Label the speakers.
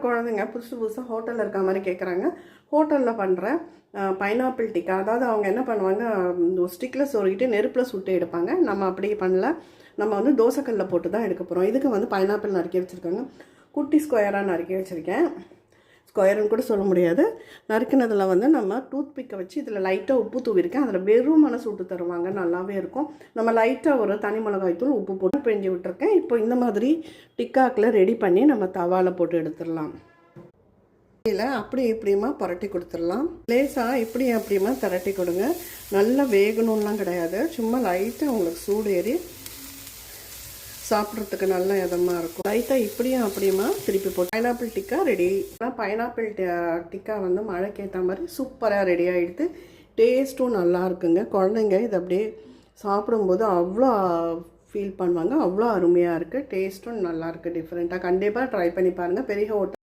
Speaker 1: குழந்தைங்க புதுசாக ஹோட்டலில் இருக்க மாதிரி கேட்குறாங்க. ஹோட்டலில் பண்ணுற பைனாப்பிள் டிக்கா. அதாவது அவங்க என்ன பண்ணுவாங்க, ஸ்டிக்கில் சொருகிட்டு நெருப்பில் சுட்டு எடுப்பாங்க. நம்ம அப்படி பண்ணல, நம்ம வந்து தோசைக்கல்லில் போட்டு தான் எடுக்க போகிறோம். இதுக்கு வந்து பைனாப்பிள் நறுக்கி வச்சுருக்காங்க. குட்டி ஸ்கொயராக நறுக்கி வச்சுருக்கேன். ஸ்கொயருன்னு கூட சொல்ல முடியாது. நறுக்கினதில் வந்து நம்ம டூத் பிக்கை வச்சு இதில் லைட்டாக உப்பு தூவிருக்கேன். அதில் வெறுமனை சுட்டு தருவாங்க, நல்லாவே இருக்கும். நம்ம லைட்டாக ஒரு தனி மிளகாய் தூள் உப்பு போட்டு பிழிஞ்சு விட்டுருக்கேன். இப்போ இந்த மாதிரி டிக்காக்கில் ரெடி பண்ணி நம்ம தவாவில் போட்டு எடுத்துடலாம். இதில் அப்படி இப்படியுமா புரட்டி கொடுத்துடலாம். லேசாக இப்படி அப்படியுமா திரட்டி கொடுங்க. நல்லா வேகணும்லாம் கிடையாது, சும்மா லைட்டாக உங்களுக்கு சூடு ஏறி சாப்பிட்றதுக்கு நல்ல இதமாக இருக்கும். லைட்டாக இப்படியும் அப்படியுமா திருப்பி போட்டு பைனாப்பிள் டிக்கா ரெடி. ஆனால் பைனாப்பிள் டிக்கா வந்து மழைக்கு ஏற்ற மாதிரி சூப்பராக ரெடி ஆகிடுது. டேஸ்ட்டும் நல்லா இருக்குங்க. குழந்தைங்க இதை அப்படியே சாப்பிடும்போது அவ்வளோ ஃபீல் பண்ணுவாங்க. அவ்வளோ அருமையாக இருக்குது. டேஸ்ட்டும் நல்லாயிருக்கு. டிஃப்ரெண்ட்டாக கண்டிப்பாக ட்ரை பண்ணி பாருங்கள். பெரிய ஹோட்டல்